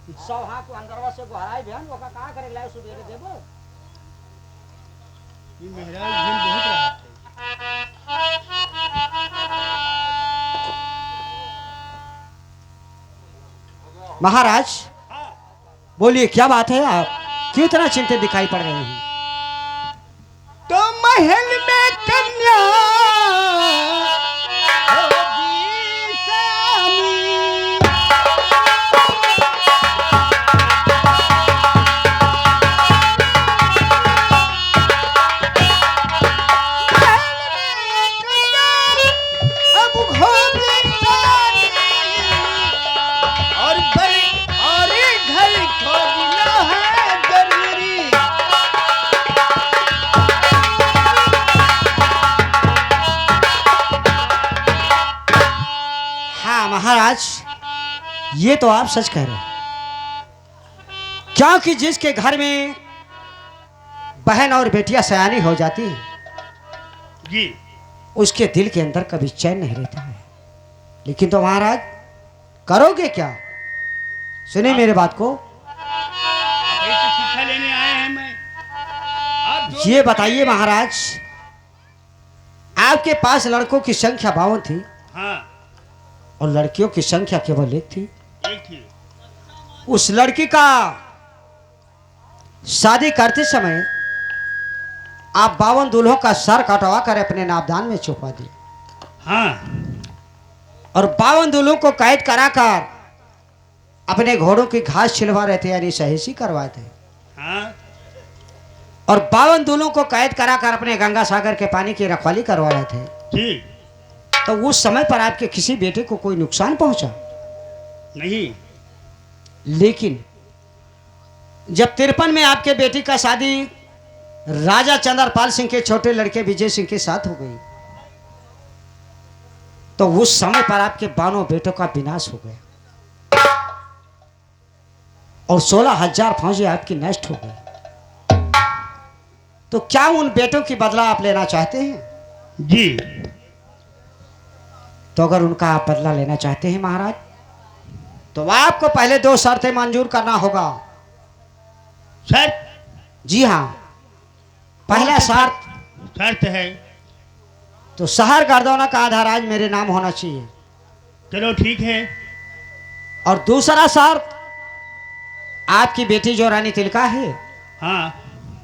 सौहा को अंदरवा से गोहराई बहन ओका का करे लाए सुबेरे देबो ये मेहराज दिन बहुत राहत है। महाराज बोलिए क्या बात है आप क्यों इतना चिंतित दिखाई पड़ रहे हैं तो महल में कन्या होगी सानी। अब होगी सानी और बड़े और घर खोजना है जरूरी। हाँ महाराज ये तो आप सच कह रहे हैं क्योंकि जिसके घर में बहन और बेटियां सयानी हो जाती है जी उसके दिल के अंदर कभी चैन नहीं रहता है लेकिन तो महाराज करोगे क्या सुनिए मेरे बात को कैसे शिक्षा लेने आए हैं मैं आप जो ये बताइए महाराज आपके पास लड़कों की संख्या 52 थी हाँ और लड़कियों की संख्या केवल एक थी एक थी उस लड़की का शादी करते समय आप 52 दूल्हों का सर कटवा कर अपने नापदान में छुपा दिए हाँ और 52 दूल्हों को कैद कराकर अपने घोड़ों की घास छिलवा रहे थे यानी सहेसी करवाए थे हाँ और 52 दूल्हों को कैद कराकर अपने गंगा सागर के पानी की रखवाली करवा रहे थे ठीक तो उस समय पर आपके किसी बेटे को कोई नुकसान पहुंचा नहीं लेकिन जब 53 में आपके बेटी का शादी राजा चंद्रपाल सिंह के छोटे लड़के विजय सिंह के साथ हो गई तो उस समय पर आपके 92 बेटों का विनाश हो गया और 16,000 फौजी आपकी नष्ट हो गई तो क्या उन बेटों की बदला आप लेना चाहते हैं जी तो अगर उनका आप बदला लेना चाहते हैं महाराज तो आपको पहले 2 शर्तें मंजूर करना होगा सर जी हाँ पहला शर्त शर्त है तो शहर गर्दौना का आधार आज मेरे नाम होना चाहिए चलो ठीक है और दूसरा शर्त आपकी बेटी जो रानी तिलका है हाँ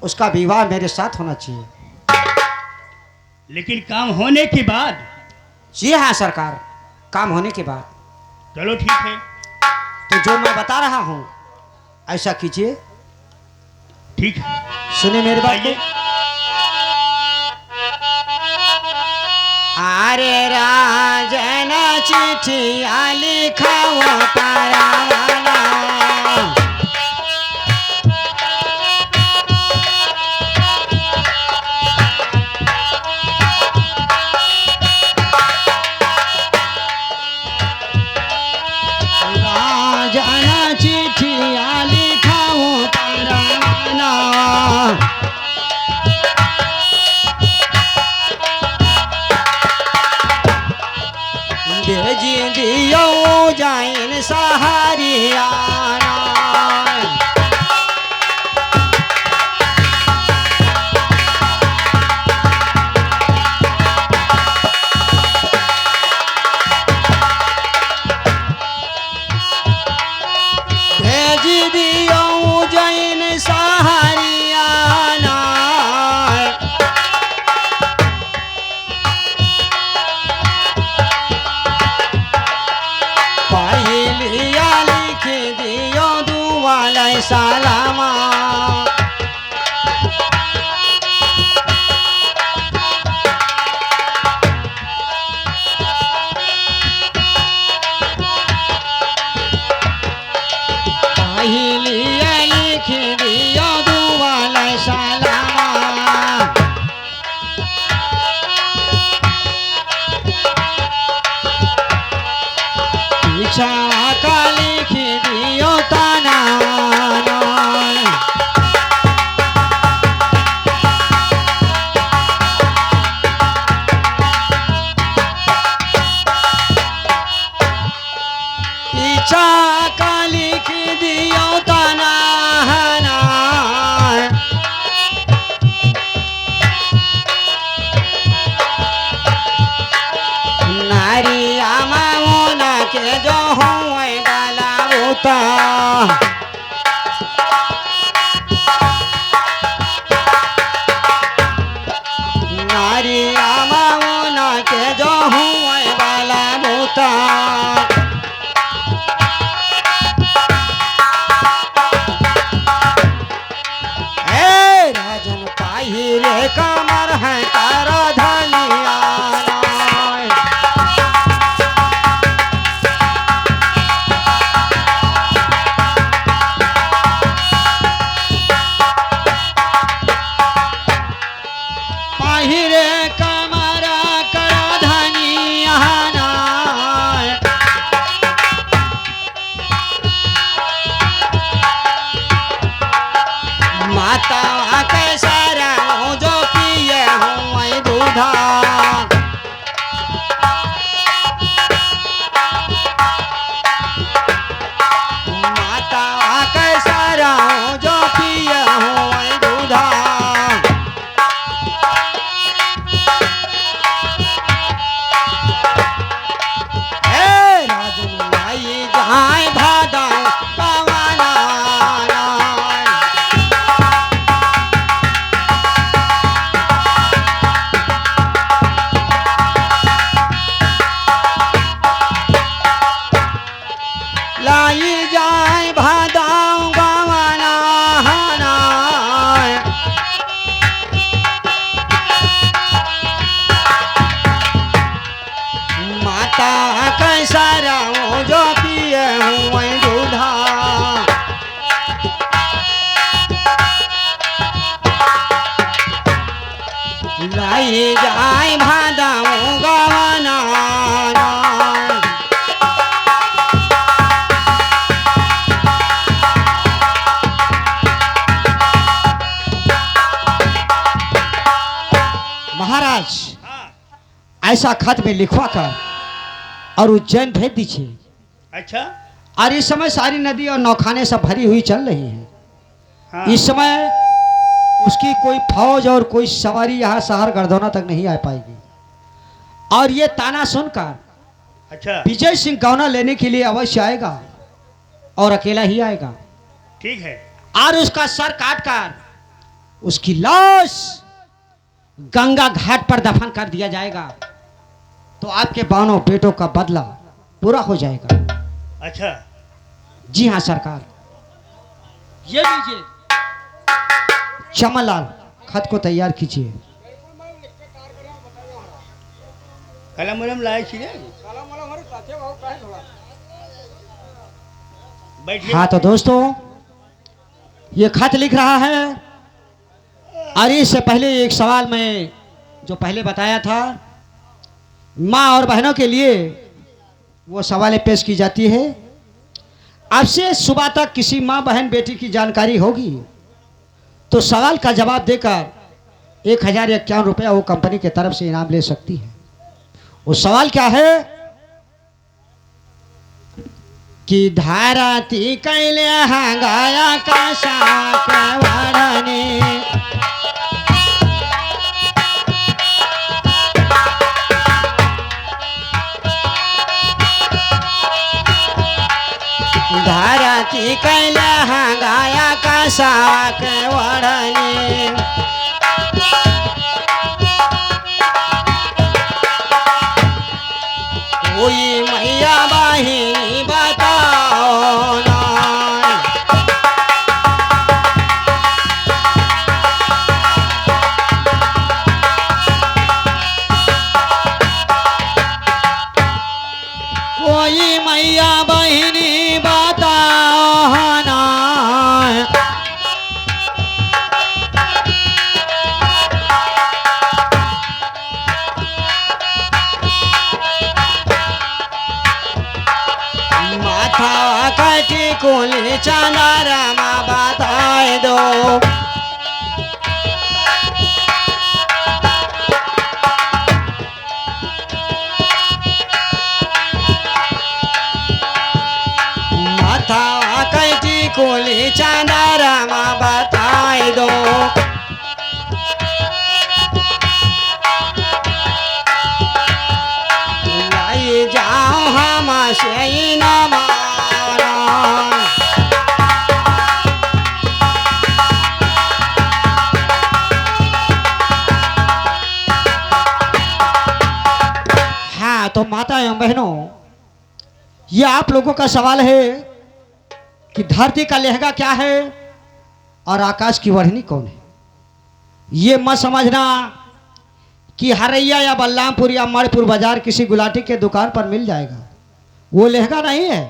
उसका विवाह मेरे साथ होना चाहिए लेकिन काम होने के बाद जी हाँ सरकार काम होने के बाद चलो ठीक है तो जो मैं बता रहा हूँ ऐसा कीजिए ठीक है सुनिए मेरी बात को आइए अरे राजन चिट्ठिया लिखाओ तारावाला राजन चिट्ठिया लिखाओ तारावाला भेजी दियो जाइन सहारियाना भेजी दियो जाइन सहारियाना पहलिया लिख दियो दुआलै सलामा पहलिया लिख दियो दुआलै सलामा पीछा का लिख दियो ताना पीछा का लिख दियो माता नारी आमावना के जो हुए वाला मोता ए राजन पाही रे कमर है तारा धनिया रे कमरा कर धनिया माता कैसा रहूं जो पिए हूँ दूधा माता कैसा रहूं जो पिए हूँ दूधा जहाँ भादा पवना लाई जाए भादा गवना माता कैसा रहूं जो पिए हूँ दूधा लाई जाए भादाऊँ गवना महाराज हाँ। ऐसा खत में लिखवा कर और उज्जैन भेज दीजिए। अच्छा। और इस समय सारी नदी और नौखाने सब भरी हुई चल रही हैं। हाँ। इस समय उसकी कोई फौज और कोई सवारी यहाँ शहर गढ़दौना तक नहीं आ पाएगी। और ये ताना सुनकर अच्छा विजय सिंह गौना लेने के लिए अवश्य आएगा और अकेला ही आएगा। ठीक है। और उसका सर काट कर उसकी लाश गंगा घाट पर दफन कर दिया जाएगा तो आपके बानों बेटों का बदला पूरा हो जाएगा। अच्छा। जी हाँ सरकार। ये लीजिए चमनलाल, खत को तैयार कीजिए। कलम वलम लाए छी बैठिए। हाँ तो दोस्तों ये खत लिख रहा है। और इससे पहले एक सवाल मैं जो पहले बताया था, माँ और बहनों के लिए वो सवालें पेश की जाती है। अब से सुबह तक किसी माँ बहन बेटी की जानकारी होगी तो सवाल का जवाब देकर 1051 रुपया वो कंपनी की तरफ से इनाम ले सकती है। वो सवाल क्या है कि धाराती कैले हंगाया का साक वाड़ने धाराती कैले हंगाया का साक वाड़ने कोई मैया बहिनी बताओ ना। कोई मैया बहिनी बताओ ना। माथा कटी कुली चंदारमा बताए दो। माथा कटी कुली चंदारमा बताए दो। लाई जाओ हम से न मारा। ये आप लोगों का सवाल है कि धरती का लहंगा क्या है और आकाश की वढ़नी कौन है। ये मत समझना कि हरैया या बलरामपुर या मणिपुर बाजार किसी गुलाटी के दुकान पर मिल जाएगा, वो लहंगा नहीं है।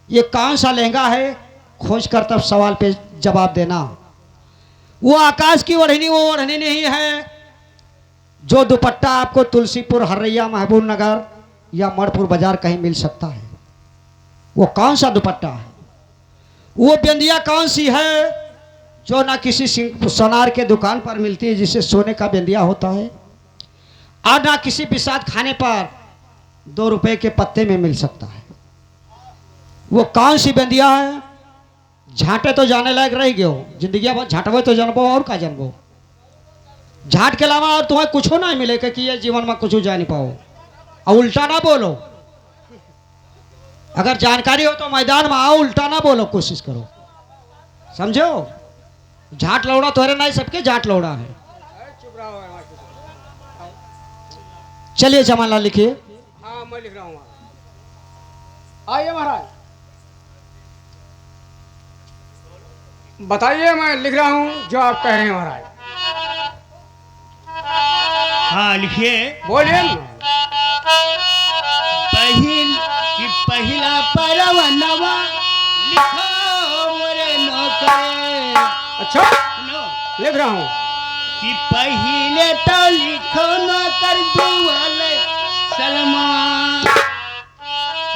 ये कौन सा लहंगा है, खोज कर तब सवाल पे जवाब देना। वो आकाश की ओढ़नी वो ओढ़नी नहीं है जो दुपट्टा आपको तुलसीपुर, हरैया, महबूब नगर या मणिपुर बाजार कहीं मिल सकता है। वो कौन सा दुपट्टा है, वो बिंदिया कौन सी है जो ना किसी सोनार के दुकान पर मिलती है जिसे सोने का बिंदिया होता है, और ना किसी बिसात खाने पर 2 रुपए के पत्ते में मिल सकता है। वो कौन सी बिंदिया है, झांटे तो जाने लायक रह गयो, जिंदगी भर झांटबो तो जानबो और का जानबो। झांट के अलावा और तुम्हें कुछ नहीं मिलेगा कि ये जीवन में कुछ जान पाओ। और उल्टा ना बोलो, अगर जानकारी हो तो मैदान में आओ, उल्टा ना बोलो, कोशिश करो, समझो। झाट लौड़ा तोरे नहीं, सबके झाट लौड़ा है। चलिए जमाला लिखिए। हाँ मैं लिख रहा हूँ। आइए महाराज, बताइए, मैं लिख रहा हूँ जो आप कह रहे हैं महाराज। हाँ लिखिए। बोलिए ना। पहिला परवनवा लिखो मोरे नौकर। अच्छा नो लिख रहा हूँ कि पहिले तो लिखो नौकर दुआल सलमान,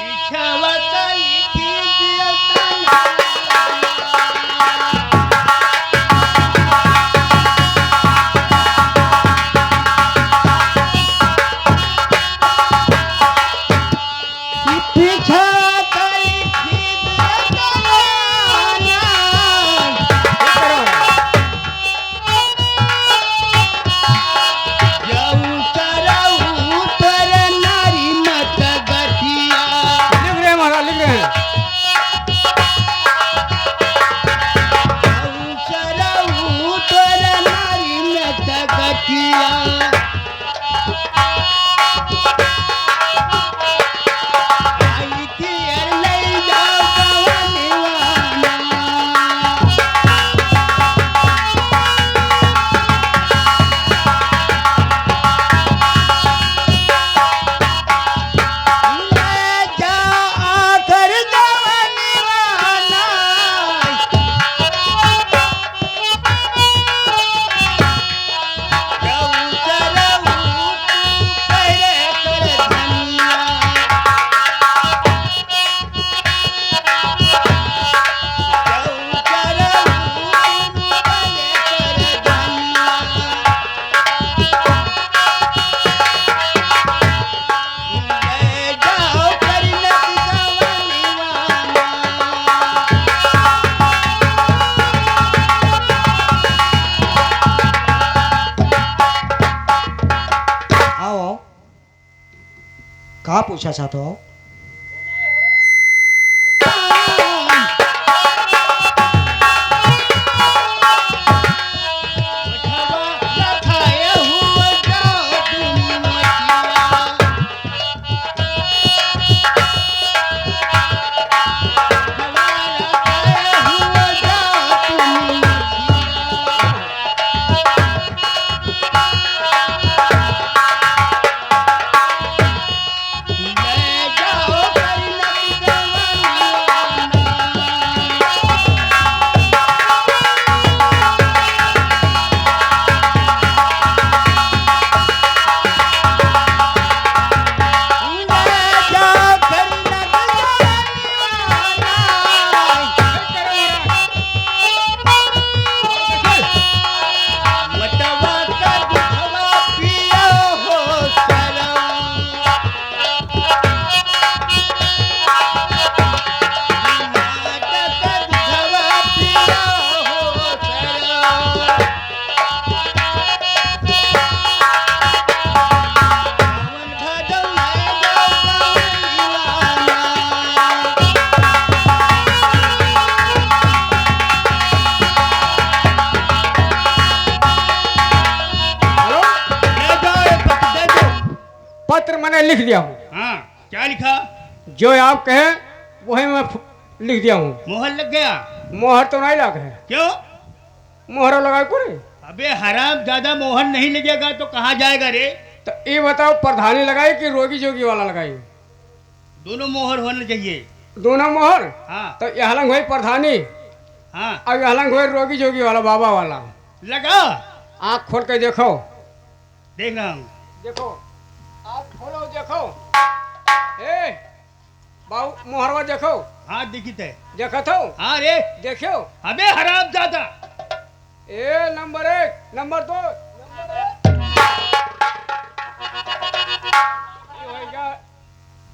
पिछवा का लिखी दियो तना। कहाँ पूछा चाहते हो? पत्र मैंने लिख दिया हूँ। हाँ क्या लिखा? जो आप कहें वही मैं लिख दिया हूँ। मोहर लग गया? मोहर तो नहीं लगा है। क्यों? मोहर लगा पूरे। अबे हराम ज्यादा मोहर नहीं लगेगा तो कहाँ जाएगा रे? तो ये बताओ प्रधानी लगाई कि रोगी जोगी वाला लगाई? दोनों मोहर होना चाहिए। दोनों मोहर? हाँ तो यह हलंग हुई प्रधानी हाँ। और यह हलंग हुई रोगी जोगी वाला बाबा वाला। लगा। आँख खोल के देखो। देख रहा हूँ। देखो आँख खोलो देखो। ए बाबू मोहरवा देखो। हाँ दिखित है। देखत हो? हाँ रे। देखो। अबे हराम ज्यादा। ए नंबर 1 नंबर 2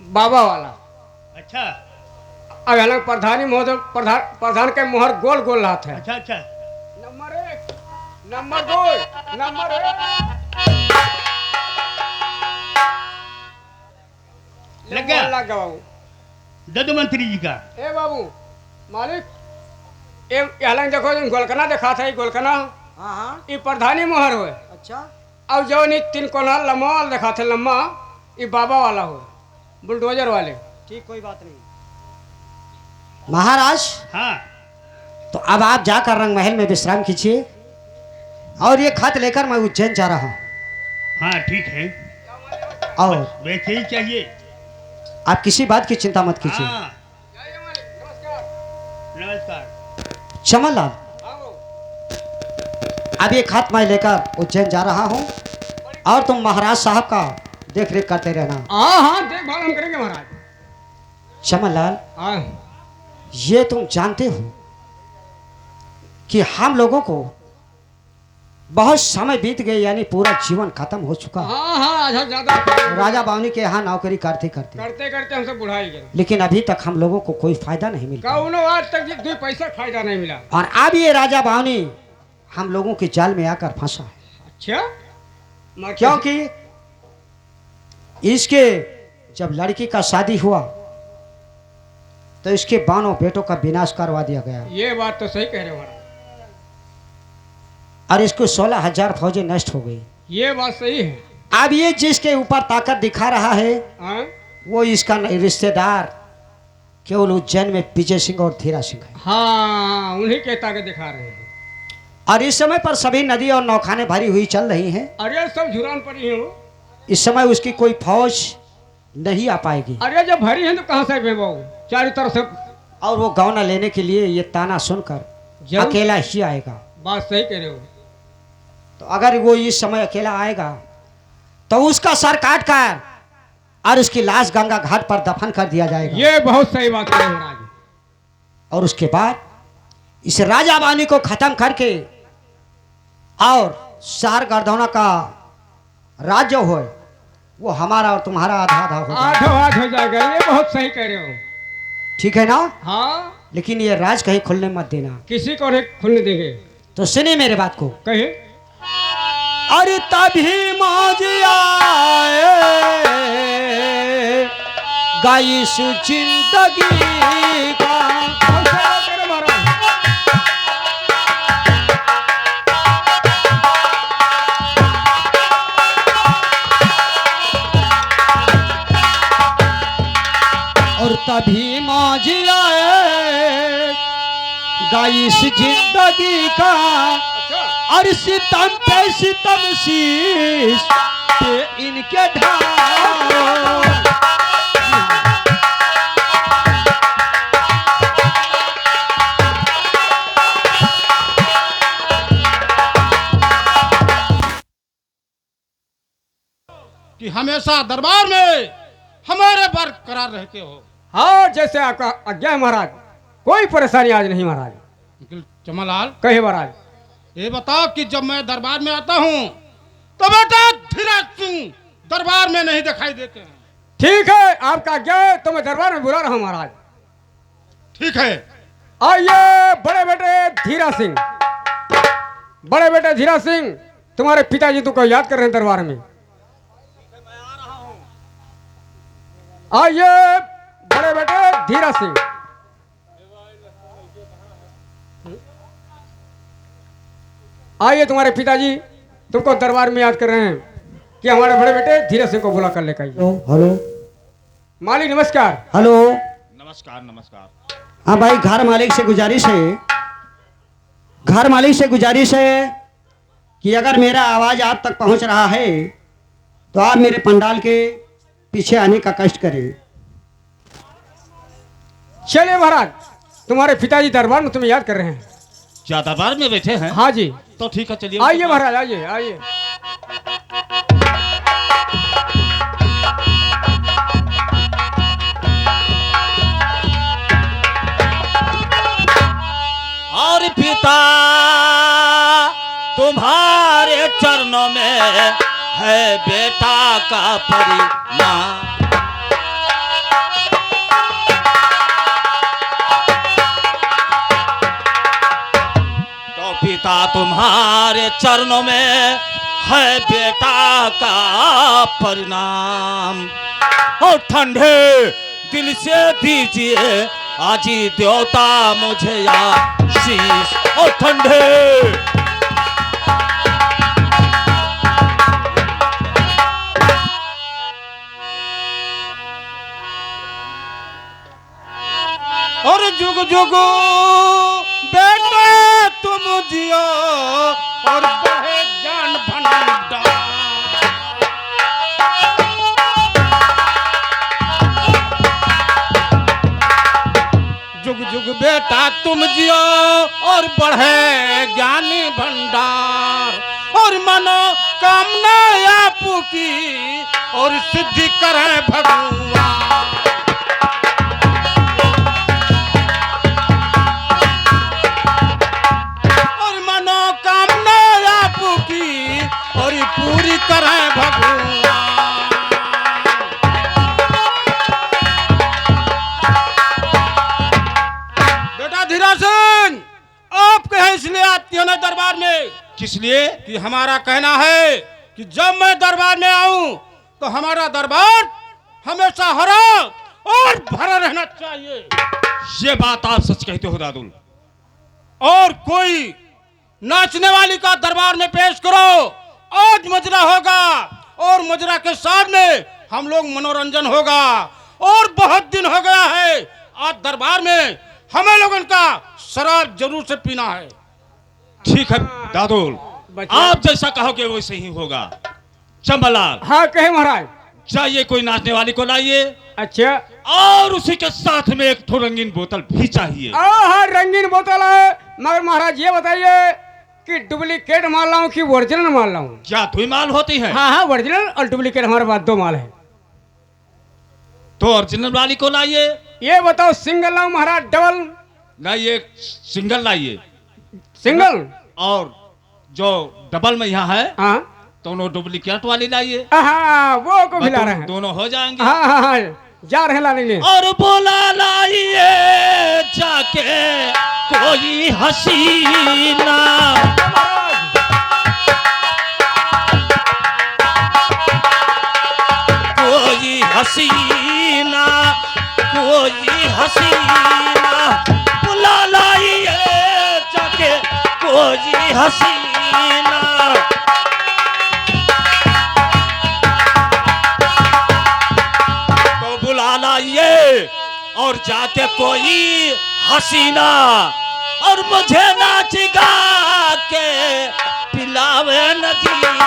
बाबा वाला। अच्छा अब अलग प्रधानी महोदय प्रधान के मोहर गोल गोल हाथ है। अच्छा अच्छा। नंबर 1 नंबर 2 नंबर 1 लग गया? लग गया बाबू। दद मंत्री जी का। ए बाबू मालिक ए अलग देखो गोलकना देखा था। गोलकना हाँ हाँ। ये प्रधानी मोहर हो। अच्छा। अब जो नहीं 3 कोना लम्बा वाला देखा थे लम्बा ये बाबा वाला हो बुलडोजर वाले। ठीक कोई बात नहीं महाराज। हाँ तो अब आप जाकर रंग महल में विश्राम कीजिए और ये खत लेकर मैं उज्जैन जा रहा हूँ। हाँ ठीक है। और वैसे ही चाहिए। आप किसी बात की चिंता मत कीजिए। हाँ नमस्कार। चमनलाल अब ये खत मैं लेकर उज्जैन जा रहा हूँ और तुम महाराज साहब का देख रेख करते रहना। हाँ हाँ देखभाल हम करेंगे महाराज। चमनलाल हाँ ये तुम जानते हो कि हम लोगों को बहुत समय बीत गए यानी पूरा जीवन खत्म हो चुका। हाँ हाँ आधा ज्यादा राजा बावनी के यहाँ नौकरी करते करते करते करते हमसे बुढ़ाई गए। लेकिन अभी तक हम लोगों को कोई फायदा नहीं मिल पाया। कौनो आज तक 2 पैसा फायदा नहीं मिला। और अब ये राजा बावनी हम लोगों के जाल में आकर फंसा है। अच्छा क्योंकि इसके जब लड़की का शादी हुआ तो इसके बानों बेटों का विनाश करवा दिया गया ये बात तो सही कह रहे हो महाराज। और इसको 16,000 फौजें नष्ट हो गई। ये बात सही है। अब ये जिसके ऊपर ताकत दिखा रहा है हाँ वो इसका रिश्तेदार केवल उज्जैन में विजय सिंह और धीरा सिंह है। हाँ उन्हीं के ताकत दिखा रहे हैं। और इस समय पर सभी नदी और नौखाने भरी हुई चल रही हैं। अरे सब झुरान पड़ी है। इस समय उसकी कोई फौज नहीं आ पाएगी। अरे जब भरी है तो कहाँ से बेबाऊ चारों तरफ से। और वो गौना लेने के लिए ये ताना सुनकर अकेला ही आएगा। बात सही कह रहे हो। तो अगर वो इस समय अकेला आएगा तो उसका सर काट कर और उसकी लाश गंगा घाट पर दफन कर दिया जाएगा। ये बहुत सही बात है महाराज। और उसके बाद इस राजा बानी को खत्म करके और सार गर्दौना का राज्य हो वो हमारा और तुम्हारा आधा आधा हो जाएगा। आधो आध हो जाएगा। ये बहुत सही कह रहे हो। ठीक है ना? हाँ लेकिन ये राज कहीं खुलने मत देना। किसी को नहीं खुलने देंगे। तो सुनिए मेरे बात को। कहे अरे तभी मौज आए गाइस जिंदगी का। और तभी मौज आए गाइस जिंदगी का। और सितम पे सितम शीश पे इनके ढाल। कि हमेशा दरबार में हमारे बरकरार रहते हो। हाँ जैसे आपका आज्ञा है महाराज। कोई परेशानी आज नहीं महाराज। चमनलाल कहे महाराज। ये बताओ कि जब मैं दरबार में आता हूँ तो बेटा धीरज सिंह दरबार में नहीं दिखाई देते हैं। ठीक है आपका आज्ञा है तो मैं दरबार में बुला रहा हूँ महाराज। ठीक है। आइए बड़े बेटे धीरा सिंह। बड़े बेटे धीरा सिंह तुम्हारे पिताजी तुमको याद कर रहे हैं दरबार में। आइए बड़े बेटे धीरा सिंह। आइए तुम्हारे पिताजी तुमको दरबार में याद कर रहे हैं कि हमारे बड़े बेटे धीरा सिंह को बुला कर लेकर आइए। हेलो मालिक नमस्कार। हेलो। नमस्कार नमस्कार। हाँ भाई, घर मालिक से गुजारिश है कि अगर मेरा आवाज आप तक पहुंच रहा है तो आप मेरे पंडाल के पीछे आने का कष्ट करें। चलिए महाराज, तुम्हारे पिताजी दरबार में तुम्हें याद कर रहे हैं। क्या दरबार में बैठे हैं? हाँ जी। तो ठीक है, चलिए। आइए महाराज, आइए आइए। और पिता तुम्हारे चरणों में है बेटा का परिणाम। तो पिता तुम्हारे चरणों में है बेटा का परिणाम। और ठंडे दिल से दीजिए आजी देवता मुझे आशीष। और ठंडे और जुग जुग बेटा तुम जियो और बहे ज्ञान भंडार। जुग जुग बेटा तुम जियो और बढ़े ज्ञानी भंडार। और मनो कामना आपकी और सिद्धि करे भगवान। और मनोकामना आपकी और पूरी करे भगवान। बेटा धीरा सिंह, आप कहे इसलिए आती हो ना दरबार में? किस लिए? कि हमारा कहना है कि जब मैं दरबार में आऊं तो हमारा दरबार हमेशा हरा और भरा रहना चाहिए। ये बात आप सच कहते हो दादुल। और कोई नाचने वाली का दरबार में पेश करो। आज मुजरा होगा और मुजरा के सामने हम लोग मनोरंजन होगा। और बहुत दिन हो गया है, आज दरबार में हमें लोगों का शराब जरूर से पीना है। ठीक है दादुल, आप जैसा कहोगे वैसे ही होगा। चंबलाल, हाँ कहे महाराज। जाइए कोई नाचने वाली को लाइए अच्छा। और उसी के साथ में एक ठो रंगीन बोतल भी चाहिए। हाँ रंगीन बोतल है, मगर महाराज ये बताइए कि डुप्लीकेट माल लाऊं कि ओरिजिनल माल लाऊं? क्या दो माल होती है? हाँ ओरिजिनल और डुप्लीकेट हमारे पास 2 माल है। तो ओरिजिनल वाली को लाइए। ये बताओ सिंगल लाऊं महाराज डबल? लाइए सिंगल लाइए। सिंगल। और जो डबल में यहाँ है हाँ दोनों डुप्लीकेट वाली लाइए। हाँ वो को भी ला रहे हैं। दोनों हो जाएंगे। हाँ हाँ हाँ जा रहे हैं लाने के। और बोला लाइए जाके कोई हसीना। कोई हसीना, कोई हसीना, बुला लाइए जाके कोई हसीना। तो बुला लाइए और जाके कोई हसीना और मुझे नाच गा के पिलावे नगीना।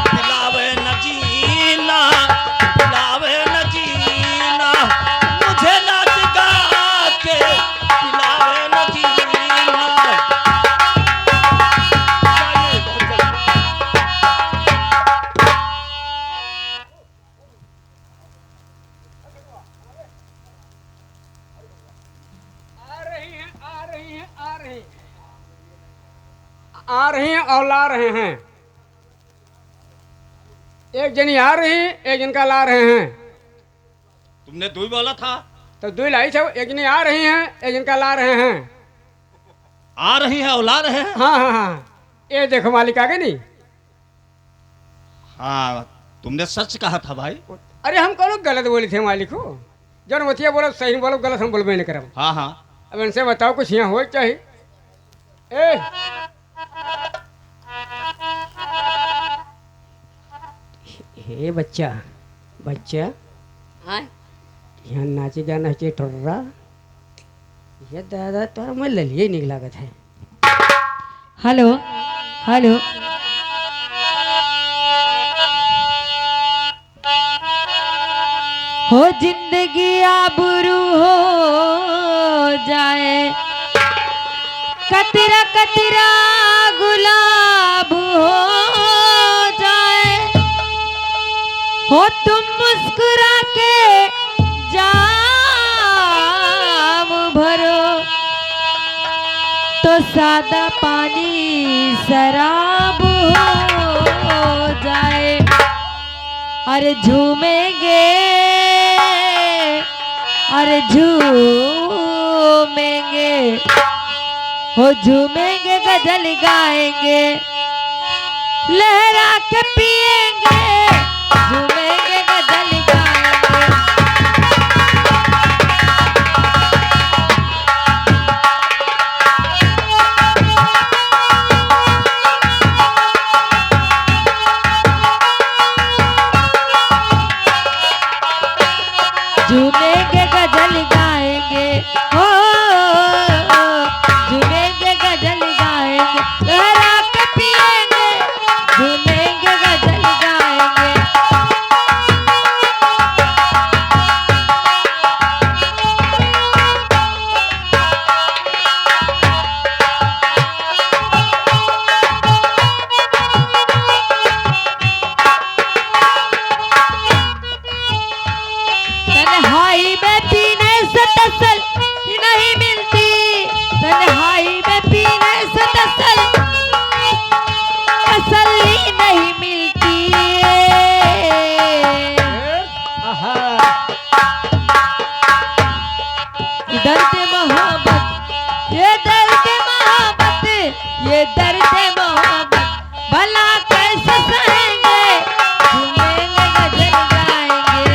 पिलावे नगीना, पिलावे नगीना, मुझे नाच गा के पिलावे नगीना। आ रही हैं और ला रहे हैं। एक जनी आ रही, एक जन का ला रहे हैं। तुमने दो ही बोला था। तो 2 लाई सब, एक जनी आ रही हैं, एक जन का ला रहे हैं। आ रही है और ला रहे हैं। हाँ हाँ हाँ ये देखो मालिक आ गए नहीं। हाँ तुमने सच कहा था भाई। अरे हम कौन गलत बोले थे मालिक को? जन वतिया बोलो सही बोलो, गलत हम बोलबे नहीं करब। हाँ हाँ अब इनसे बताओ कुछ यहाँ हो चाहिए। ए हे बच्चा बच्चा हाँ यहाँ नाचे गाना चे ठोर्रा ये दादा तोर मैं ललिए निकला गत है। हेलो हेलो हो जिंदगी आबरू हो जाए कतरा कतरा गुलाब हो जाए हो तुम मुस्कुरा के जाम भरो तो सादा पानी शराब हो जाए अरे झूमेंगे अरे झूमेंगे हो झूमेंगे गजल गाएंगे लहरा के पिएंगे झूमेंगे गजल गाएंगे झूमेंगे गजल गाएंगे हो झूमेंगे गजल गाएंगे लहरा के पिएंगे झूमेंगे गजल गाएंगे तन्हाई में पीने से तसल्ली नहीं मिलती तन्हाई में पीने से तसल्ली नहीं मिलती आहा दर्द मोहब्बत ये दर्द मोहब्बत ये दर्द मोहब्बत भला कैसे सहेंगे झूमेंगे गजल गाएंगे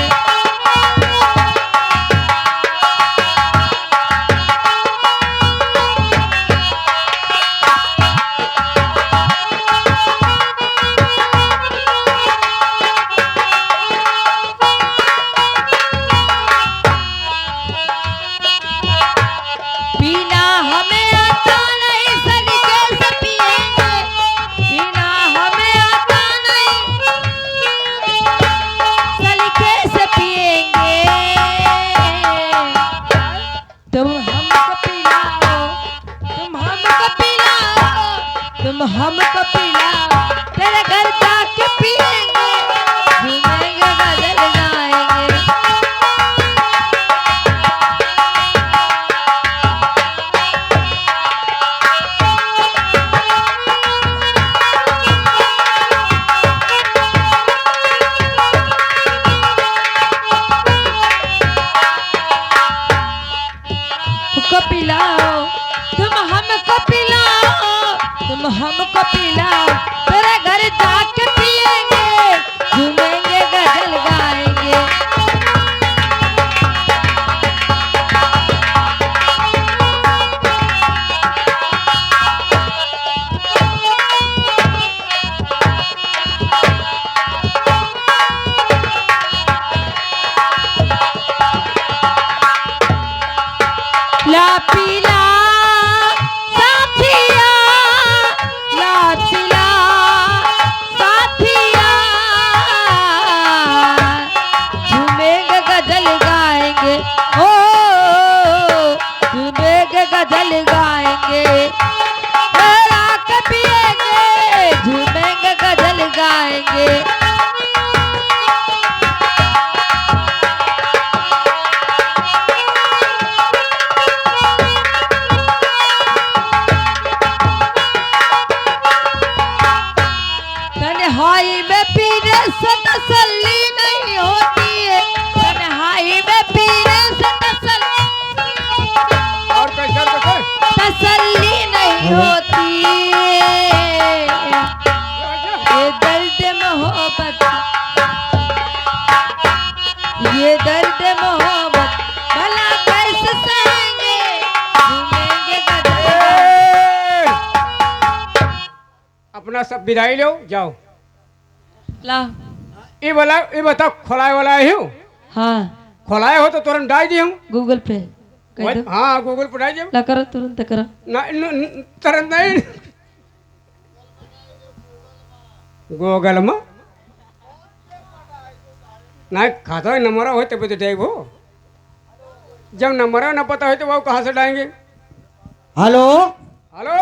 पीना हमें आता नहीं सलीके से पिएंगे पीना हमें आता नहीं सलीके से पिएंगे तुम हमको पिलाओ तुम हमको पिलाओ तुम हमको पिलाओ तेरे घर जाके पिएंगे झूमेंगे गजल गाएंगे हमको पिलाओ तुम हमको पिलाओ तुम हमको पिलाओ तेरे घर जाके पिएंगे झूमेंगे गजल गाएंगे ला पीला साथिया ला पीला साथिया झूमेंगे गजल गाएंगे ओ झूमेंगे गजल गाएंगे लहरा के पिएंगे झूमेंगे गजल गाएंगे तन्हाई में पीने से तसल्ली नहीं होती है तन्हाई में पीने से और कैसे तसल्ली नहीं होती ये दर्द मोहब्बत ये दर्द मोहब्बत भला कैसे सहेंगे झूमेंगे गजल अपना सब विदाई लो जाओ। ला ये बताओ खोलाए वाला है हूँ हाँ खोलाए हो तो तुरंत डाल दी हूँ गूगल पे कह दो हाँ गूगल पर डाल दिया ला करो तुरंत करो तुरंत नहीं गूगल में नहीं खाता नंबर हो तब तो टाइप हो जब नंबर ना पता हो तो वो कहाँ से डालेंगे हेलो हेलो